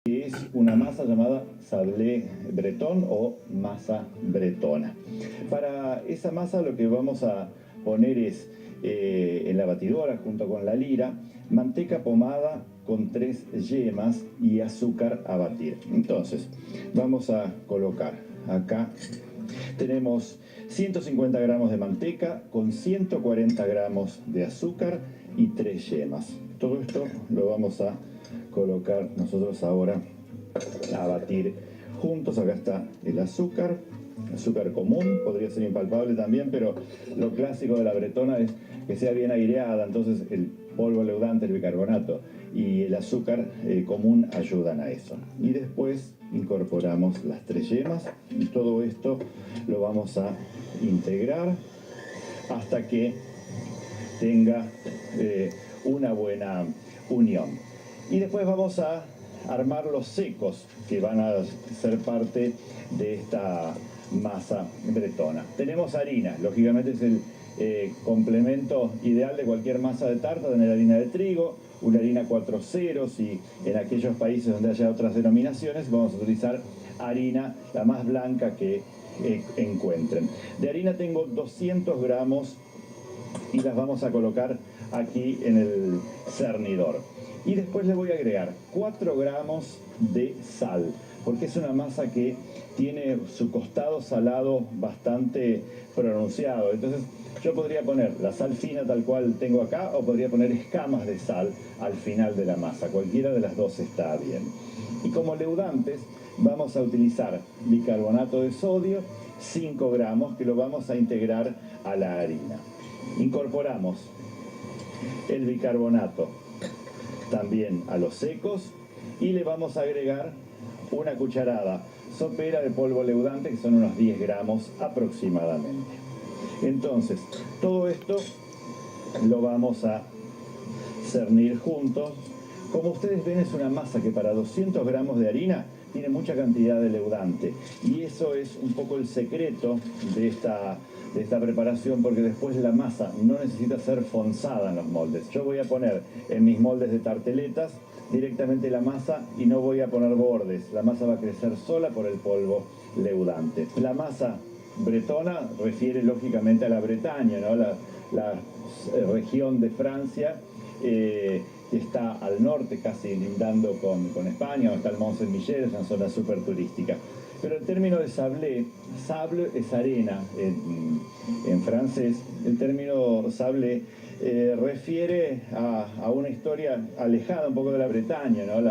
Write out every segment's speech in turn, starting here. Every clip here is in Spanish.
que es una masa llamada sablé bretón o masa bretona. Para esa masa lo que vamos a poner es en la batidora junto con la lira, manteca pomada con 3 yemas y azúcar a batir. Entonces vamos a colocar acá, tenemos 150 gramos de manteca con 140 gramos de azúcar y 3 yemas. Todo esto lo vamos a colocar nosotros ahora a batir juntos. Acá está el azúcar común, podría ser impalpable también, pero lo clásico de la bretona es que sea bien aireada, entonces el polvo leudante, el bicarbonato y el azúcar común ayudan a eso. Y después incorporamos las 3 yemas y todo esto lo vamos a integrar hasta que tenga una buena unión. Y después vamos a armar los secos que van a ser parte de esta masa bretona. Tenemos harina, lógicamente es el complemento ideal de cualquier masa de tarta, tener harina de trigo, una harina 4 ceros, y en aquellos países donde haya otras denominaciones vamos a utilizar harina la más blanca que encuentren. De harina tengo 200 gramos y las vamos a colocar aquí en el cernidor. Y después le voy a agregar 4 gramos de sal, porque es una masa que tiene su costado salado bastante pronunciado. Entonces yo podría poner la sal fina tal cual tengo acá, o podría poner escamas de sal al final de la masa. Cualquiera de las dos está bien. Y como leudantes vamos a utilizar bicarbonato de sodio, 5 gramos, que lo vamos a integrar a la harina. Incorporamos el bicarbonato también a los secos y le vamos a agregar una cucharada sopera de polvo leudante, que son unos 10 gramos aproximadamente. Entonces todo esto lo vamos a cernir juntos. Como ustedes ven, es una masa que para 200 gramos de harina tiene mucha cantidad de leudante, y eso es un poco el secreto de esta preparación, porque después la masa no necesita ser fonzada en los moldes. Yo voy a poner en mis moldes de tarteletas directamente la masa y no voy a poner bordes. La masa va a crecer sola por el polvo leudante. La masa bretona refiere lógicamente a la Bretaña, ¿no? La región de Francia que está al norte, casi lindando con España, donde está el Mont Saint-Michel, es una zona súper turística. Pero el término de sablé, sable es arena en francés. El término sablé refiere a una historia alejada un poco de la Bretaña, ¿no?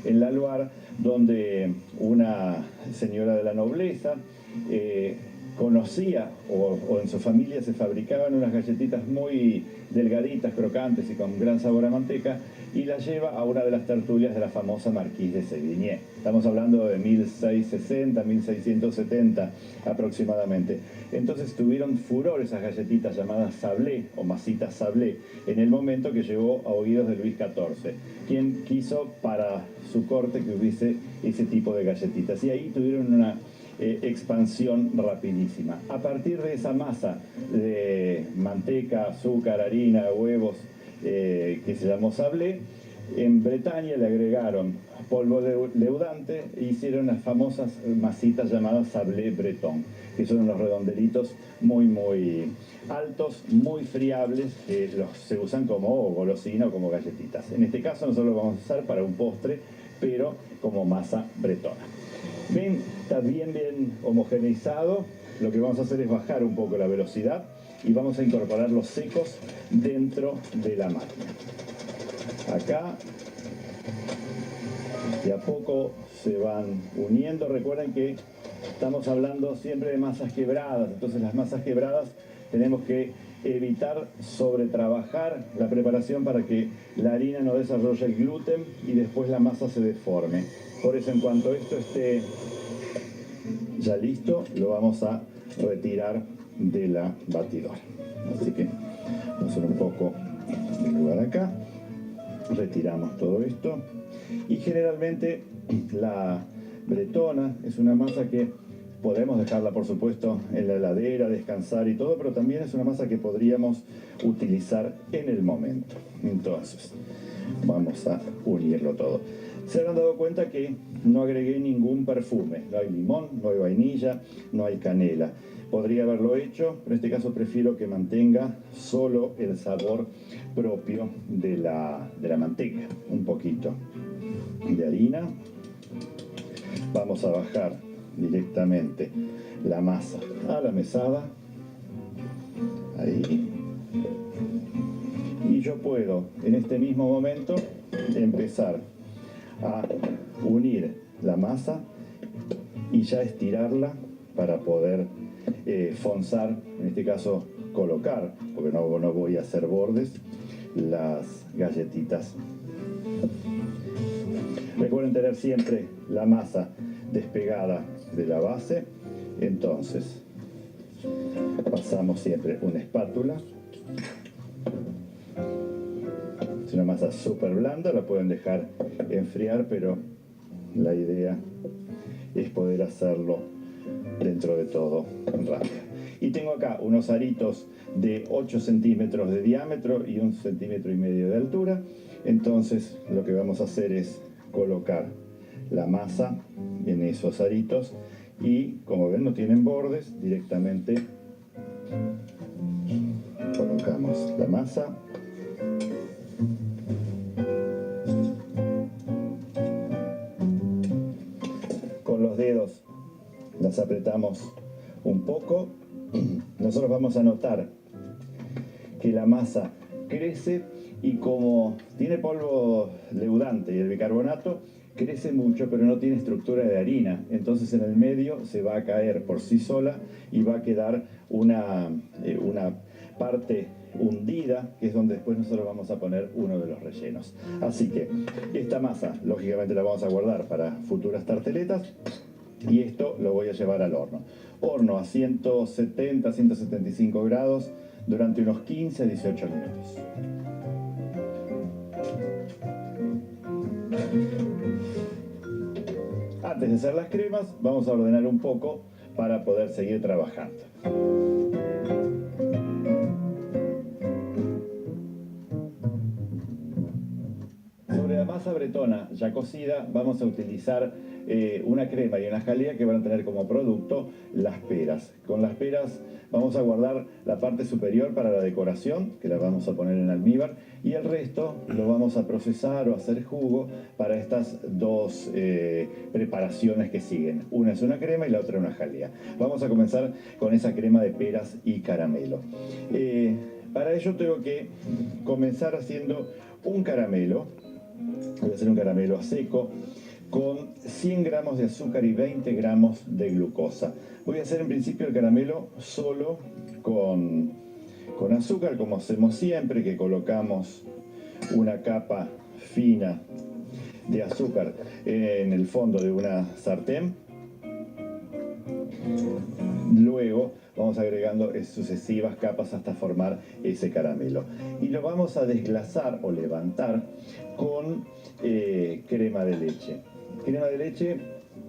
En la Loire, donde una señora de la nobleza conocía, o en su familia se fabricaban unas galletitas muy delgaditas, crocantes y con gran sabor a manteca, y la lleva a una de las tertulias de la famosa Marquise de Sévigné. Estamos hablando de 1660, 1670 aproximadamente. Entonces tuvieron furor esas galletitas llamadas sablé o masitas sablé en el momento que llegó a oídos de Luis XIV, quien quiso para su corte que hubiese ese tipo de galletitas, y ahí tuvieron una expansión rapidísima. A partir de esa masa de manteca, azúcar, harina, huevos, que se llamó sablé, en Bretaña le agregaron polvo leudante e hicieron las famosas masitas llamadas sablé bretón, que son unos redondelitos muy altos, muy friables, que se usan como golosina o como galletitas. En este caso nosotros lo vamos a usar para un postre, pero como masa bretona. Ven, está bien homogeneizado. Lo que vamos a hacer es bajar un poco la velocidad y vamos a incorporar los secos dentro de la máquina. Acá, de a poco se van uniendo. Recuerden que estamos hablando siempre de masas quebradas, entonces las masas quebradas tenemos que evitar sobretrabajar la preparación para que la harina no desarrolle el gluten y después la masa se deforme. Por eso, en cuanto esto esté ya listo, lo vamos a retirar de la batidora. Así que vamos a hacer un poco de lugar acá, retiramos todo esto, y generalmente la bretona es una masa que podemos dejarla, por supuesto, en la heladera, descansar y todo, pero también es una masa que podríamos utilizar en el momento. Entonces vamos a unirlo todo. Se habrán dado cuenta que no agregué ningún perfume. No hay limón, no hay vainilla, no hay canela. Podría haberlo hecho, pero en este caso prefiero que mantenga solo el sabor propio de la manteca. Un poquito de harina. Vamos a bajar directamente la masa a la mesada. Ahí. Y yo puedo en este mismo momento empezar a unir la masa y ya estirarla para poder fonzar, en este caso colocar, porque no voy a hacer bordes, las galletitas. Recuerden tener siempre la masa despegada de la base. Entonces pasamos siempre una espátula. Es una masa súper blanda, la pueden dejar enfriar, pero la idea es poder hacerlo dentro de todo rápido. Y tengo acá unos aritos de 8 centímetros de diámetro y 1,5 centímetros de altura. Entonces lo que vamos a hacer es colocar la masa en esos aritos y, como ven, no tienen bordes, directamente colocamos la masa. Con los dedos las apretamos un poco. Nosotros vamos a notar que la masa crece y como tiene polvo leudante y el bicarbonato, crece mucho pero no tiene estructura de harina. Entonces en el medio se va a caer por sí sola y va a quedar una parte hundida, que es donde después nosotros vamos a poner uno de los rellenos. Así que esta masa, lógicamente, la vamos a guardar para futuras tarteletas. Y esto lo voy a llevar al horno. Horno a 170, 175 grados durante unos 15 a 18 minutos. Antes de hacer las cremas, vamos a ordenar un poco para poder seguir trabajando. Sobre la masa bretona ya cocida, vamos a utilizar una crema y una jalea que van a tener como producto las peras. Con las peras vamos a guardar la parte superior para la decoración, que la vamos a poner en almíbar, y el resto lo vamos a procesar o hacer jugo para estas dos preparaciones que siguen. Una es una crema y la otra una jalea. Vamos a comenzar con esa crema de peras y caramelo. Para ello tengo que comenzar haciendo un caramelo. Voy a hacer un caramelo a seco con 100 gramos de azúcar y 20 gramos de glucosa. Voy a hacer en principio el caramelo solo con azúcar, como hacemos siempre, que colocamos una capa fina de azúcar en el fondo de una sartén. Luego vamos agregando sucesivas capas hasta formar ese caramelo. Y lo vamos a desglasar o levantar con crema de leche. Crema de leche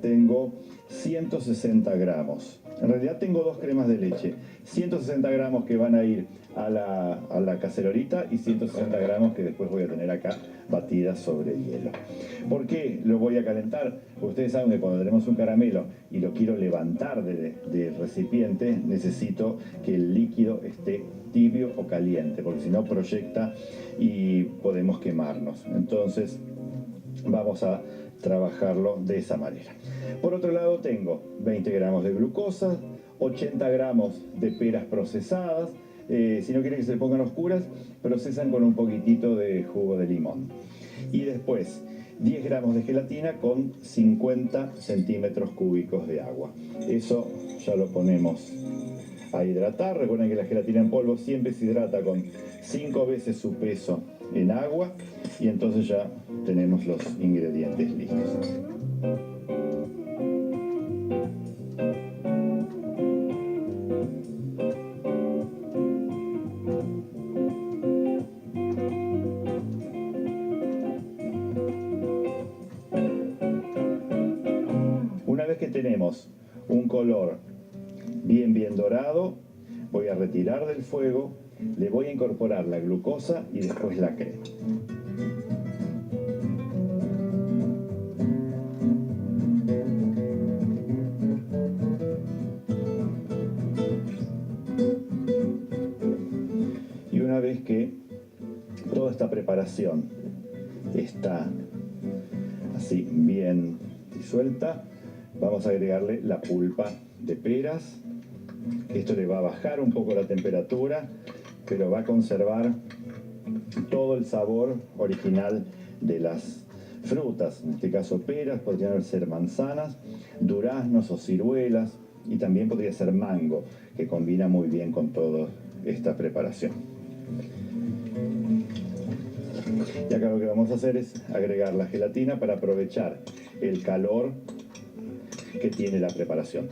tengo 160 gramos. En realidad tengo dos cremas de leche. 160 gramos que van a ir a la cacerolita y 160 gramos que después voy a tener acá batidas sobre el hielo. ¿Por qué lo voy a calentar? Porque ustedes saben que cuando tenemos un caramelo y lo quiero levantar del recipiente, necesito que el líquido esté tibio o caliente, porque si no proyecta y podemos quemarnos. Entonces vamos a trabajarlo de esa manera. Por otro lado tengo 20 gramos de glucosa, 80 gramos de peras procesadas. Si no quieren que se le pongan oscuras, procesan con un poquitito de jugo de limón. Y después 10 gramos de gelatina con 50 centímetros cúbicos de agua. Eso ya lo ponemos a hidratar. Recuerden que la gelatina en polvo siempre se hidrata con 5 veces su peso en agua y entonces ya tenemos los ingredientes listos. Una vez que tenemos un color bien dorado, voy a retirar del fuego, le voy a incorporar la glucosa y después la crema. preparación está así bien disuelta, vamos a agregarle la pulpa de peras. Esto le va a bajar un poco la temperatura, pero va a conservar todo el sabor original de las frutas. En este caso peras, podrían ser manzanas, duraznos o ciruelas, y también podría ser mango, que combina muy bien con toda esta preparación. Y acá lo que vamos a hacer es agregar la gelatina para aprovechar el calor que tiene la preparación.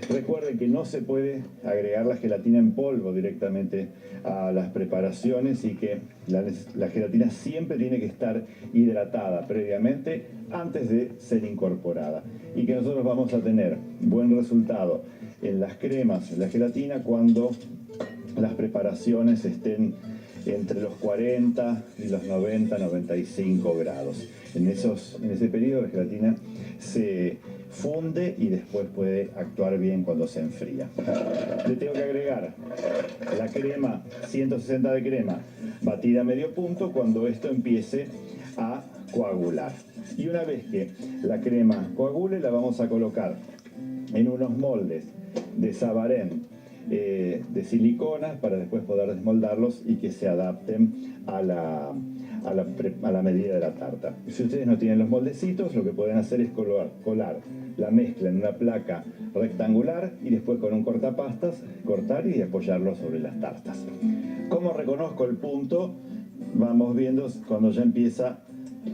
Recuerden que no se puede agregar la gelatina en polvo directamente a las preparaciones y que la gelatina siempre tiene que estar hidratada previamente antes de ser incorporada. Y que nosotros vamos a tener buen resultado en las cremas, en la gelatina, cuando las preparaciones estén entre los 40 y los 90, 95 grados. En ese periodo la gelatina se funde y después puede actuar bien cuando se enfría. Le tengo que agregar la crema, 160 de crema, batida a medio punto cuando esto empiece a coagular. Y una vez que la crema coagule, la vamos a colocar en unos moldes de Savarén de silicona para después poder desmoldarlos y que se adapten a la medida de la tarta. Si ustedes no tienen los moldecitos, lo que pueden hacer es colar la mezcla en una placa rectangular y después con un cortapastas cortar y apoyarlo sobre las tartas. ¿Cómo reconozco el punto? Vamos viendo cuando ya empieza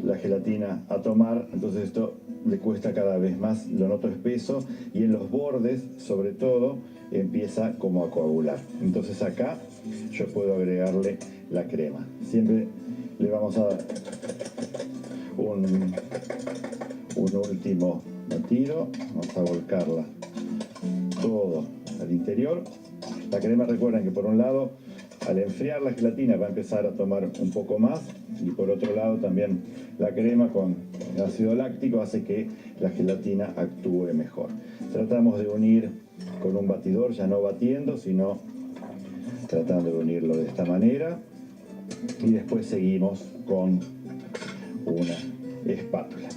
la gelatina a tomar, entonces esto le cuesta cada vez más, lo noto espeso, y en los bordes, sobre todo, empieza como a coagular. Entonces acá yo puedo agregarle la crema. Siempre le vamos a dar un último batido, vamos a volcarla todo al interior. La crema, recuerden que por un lado, al enfriar la gelatina va a empezar a tomar un poco más, y por otro lado también la crema con el ácido láctico hace que la gelatina actúe mejor. Tratamos de unir con un batidor, ya no batiendo, sino tratando de unirlo de esta manera, y después seguimos con una espátula.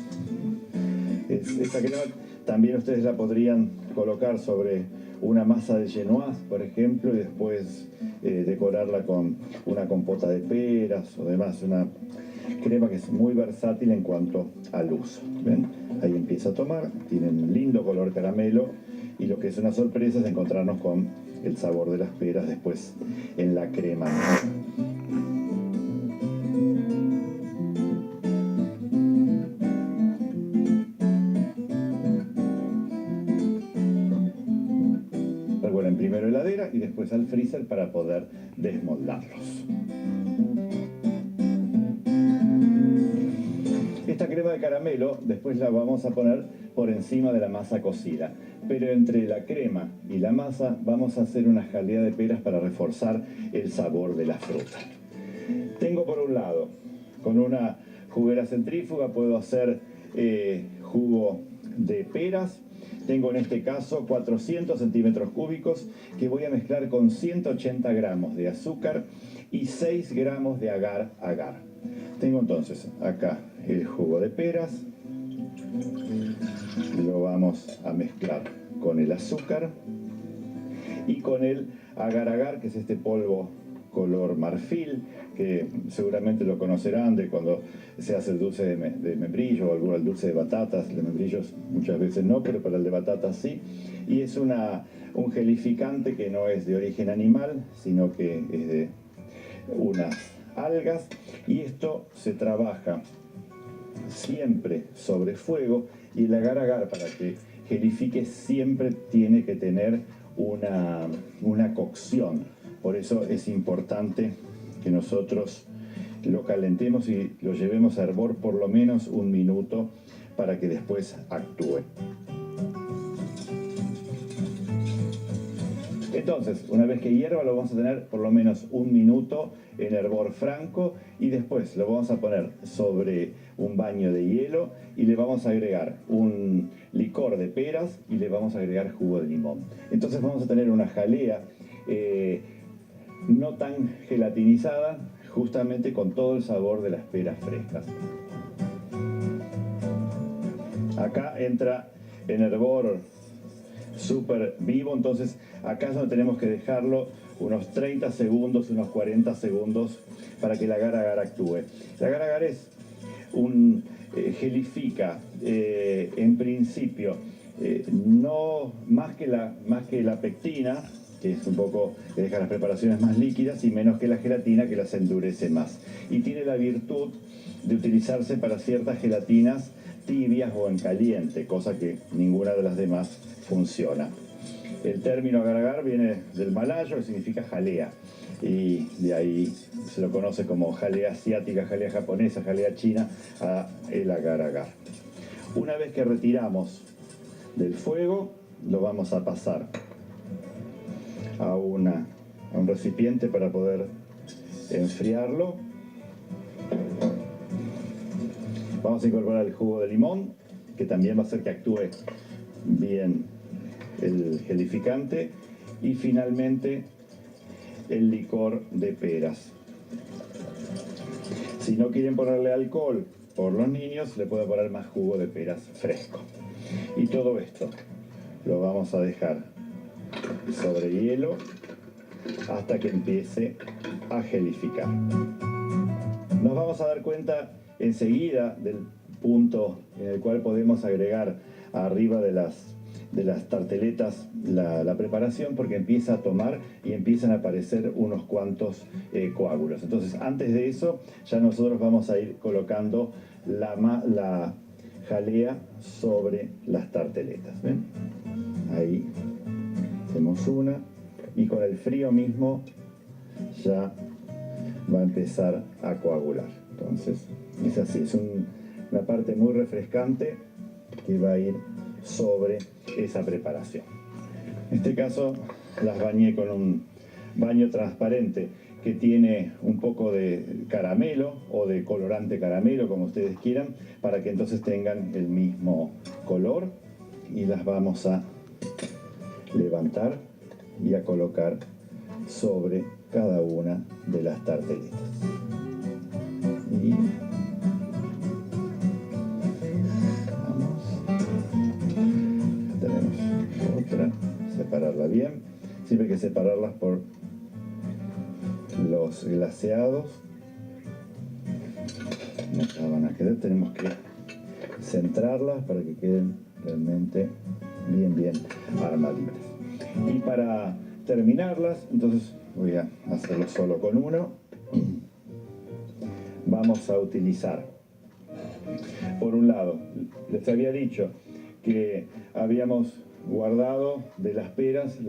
Esta crema también ustedes la podrían colocar sobre una masa de genoise, por ejemplo, y después decorarla con una compota de peras o demás. Una crema que es muy versátil en cuanto al uso. ¿Ven? Ahí empieza a tomar, tiene un lindo color caramelo, y lo que es una sorpresa es encontrarnos con el sabor de las peras después en la crema. Recuerden, primero heladera y después al freezer para poder desmoldarlos. Esta crema de caramelo después la vamos a poner por encima de la masa cocida, pero entre la crema y la masa vamos a hacer una jalea de peras para reforzar el sabor de la fruta. Tengo por un lado, con una juguera centrífuga puedo hacer jugo de peras. Tengo en este caso 400 centímetros cúbicos que voy a mezclar con 180 gramos de azúcar y 6 gramos de agar-agar. Tengo entonces acá el jugo de peras, lo vamos a mezclar con el azúcar y con el agar-agar, que es este polvo color marfil, que seguramente lo conocerán de cuando se hace el dulce de membrillo o el dulce de batatas. De membrillos muchas veces no, pero para el de batatas sí. Y es un gelificante que no es de origen animal, sino que es de unas algas, y esto se trabaja siempre sobre fuego, y el agar-agar, para que gelifique, siempre tiene que tener una cocción. Por eso es importante que nosotros lo calentemos y lo llevemos a hervor por lo menos 1 minuto para que después actúe. Entonces, una vez que hierva, lo vamos a tener por lo menos 1 minuto en hervor franco, y después lo vamos a poner sobre un baño de hielo y le vamos a agregar un licor de peras y le vamos a agregar jugo de limón. Entonces vamos a tener una jalea no tan gelatinizada, justamente con todo el sabor de las peras frescas. Acá entra en hervor súper vivo, entonces acá es donde tenemos que dejarlo unos 30 segundos, unos 40 segundos para que el agar-agar actúe. El agar-agar es un gelifica, en principio, no más que la pectina, que es un poco que deja las preparaciones más líquidas, y menos que la gelatina, que las endurece más. Y tiene la virtud de utilizarse para ciertas gelatinas tibias o en caliente, cosa que ninguna de las demás funciona. El término agar-agar viene del malayo, que significa jalea, y de ahí se lo conoce como jalea asiática, jalea japonesa, jalea china, a el agar-agar. Una vez que retiramos del fuego, lo vamos a pasar a un recipiente para poder enfriarlo. Vamos a incorporar el jugo de limón, que también va a hacer que actúe bien el gelificante, y finalmente el licor de peras. Si no quieren ponerle alcohol por los niños, le pueden poner más jugo de peras fresco. Y todo esto lo vamos a dejar sobre hielo hasta que empiece a gelificar. Nos vamos a dar cuenta enseguida del punto en el cual podemos agregar arriba de las tarteletas la preparación, porque empieza a tomar y empiezan a aparecer unos cuantos coágulos. Entonces, antes de eso, ya nosotros vamos a ir colocando la jalea sobre las tarteletas. ¿Ven? Ahí hacemos una, y con el frío mismo ya va a empezar a coagular. Entonces, es así, es una parte muy refrescante que va a ir sobre esa preparación. En este caso las bañé con un baño transparente que tiene un poco de caramelo o de colorante caramelo, como ustedes quieran, para que entonces tengan el mismo color, y las vamos a levantar y a colocar sobre cada una de las tarteletas. Y tenemos otra, separarla bien, siempre hay que separarlas por los glaseados. No van a quedar, tenemos que centrarlas para que queden realmente bien armaditas. Y para terminarlas, entonces voy a hacerlo solo con uno. Vamos a utilizar, por un lado, les había dicho que habíamos guardado de las peras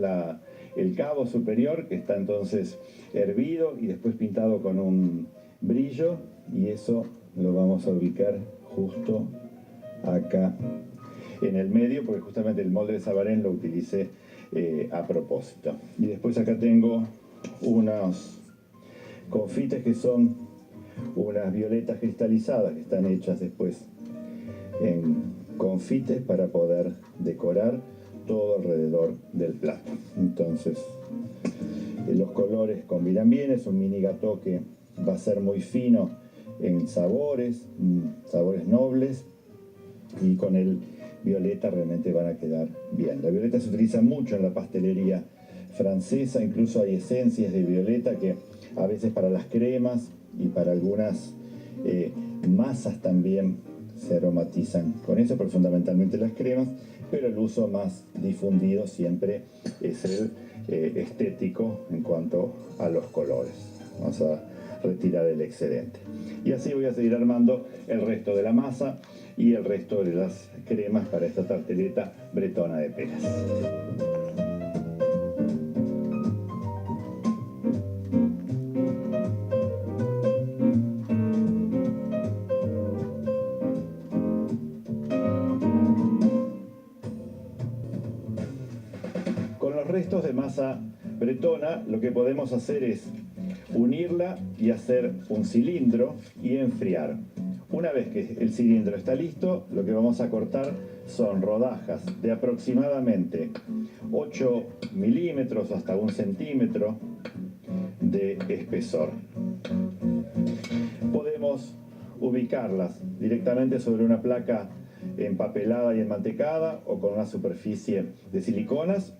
el cabo superior, que está entonces hervido y después pintado con un brillo, y eso lo vamos a ubicar justo acá en el medio, porque justamente el molde de Savarin lo utilicé a propósito. Y después acá tengo unos confites que son unas violetas cristalizadas, que están hechas después en confites para poder decorar todo alrededor del plato. Entonces los colores combinan bien, es un mini gâteau que va a ser muy fino en sabores nobles, y con el violeta realmente van a quedar bien. La violeta se utiliza mucho en la pastelería francesa, incluso hay esencias de violeta que a veces para las cremas y para algunas masas también se aromatizan con eso, pero fundamentalmente las cremas, pero el uso más difundido siempre es el estético en cuanto a los colores. Vamos a retirar el excedente. Y así voy a seguir armando el resto de la masa y el resto de las cremas para esta tarteleta bretona de peras. Con los restos de masa bretona, lo que podemos hacer es unirla y hacer un cilindro y enfriar. Una vez que el cilindro está listo, lo que vamos a cortar son rodajas de aproximadamente 8 milímetros hasta 1 centímetro de espesor. ubicarlas directamente sobre una placa empapelada y enmantecada o con una superficie de siliconas.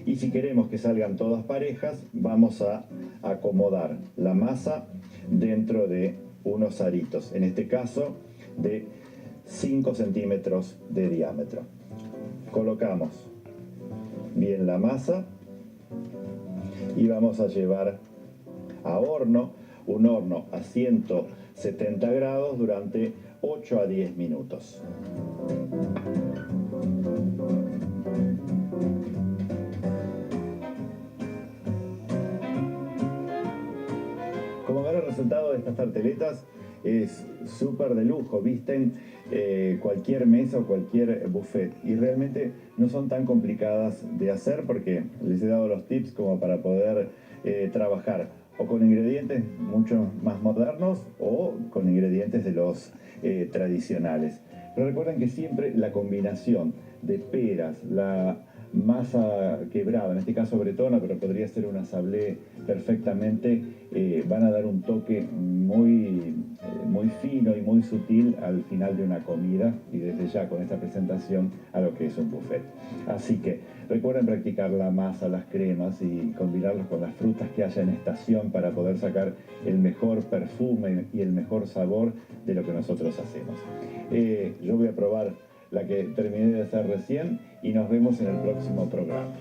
Y si queremos que salgan todas parejas, vamos a acomodar la masa dentro de unos aritos, en este caso de 5 centímetros de diámetro. Colocamos bien la masa y vamos a llevar a horno, un horno a 170 grados durante 8 a 10 minutos. Como ver, el resultado de estas tarteletas es súper de lujo, visten cualquier mesa o cualquier buffet y realmente no son tan complicadas de hacer porque les he dado los tips como para poder trabajar o con ingredientes mucho más modernos o con ingredientes de los tradicionales. Pero recuerden que siempre la combinación de peras, la masa quebrada, en este caso bretona, pero podría ser una sablé perfectamente, van a dar un toque muy fino y muy sutil al final de una comida y desde ya con esta presentación a lo que es un buffet. Así que recuerden practicar la masa, las cremas y combinarlos con las frutas que haya en estación para poder sacar el mejor perfume y el mejor sabor de lo que nosotros hacemos. Yo voy a probar la que terminé de hacer recién y nos vemos en el próximo programa.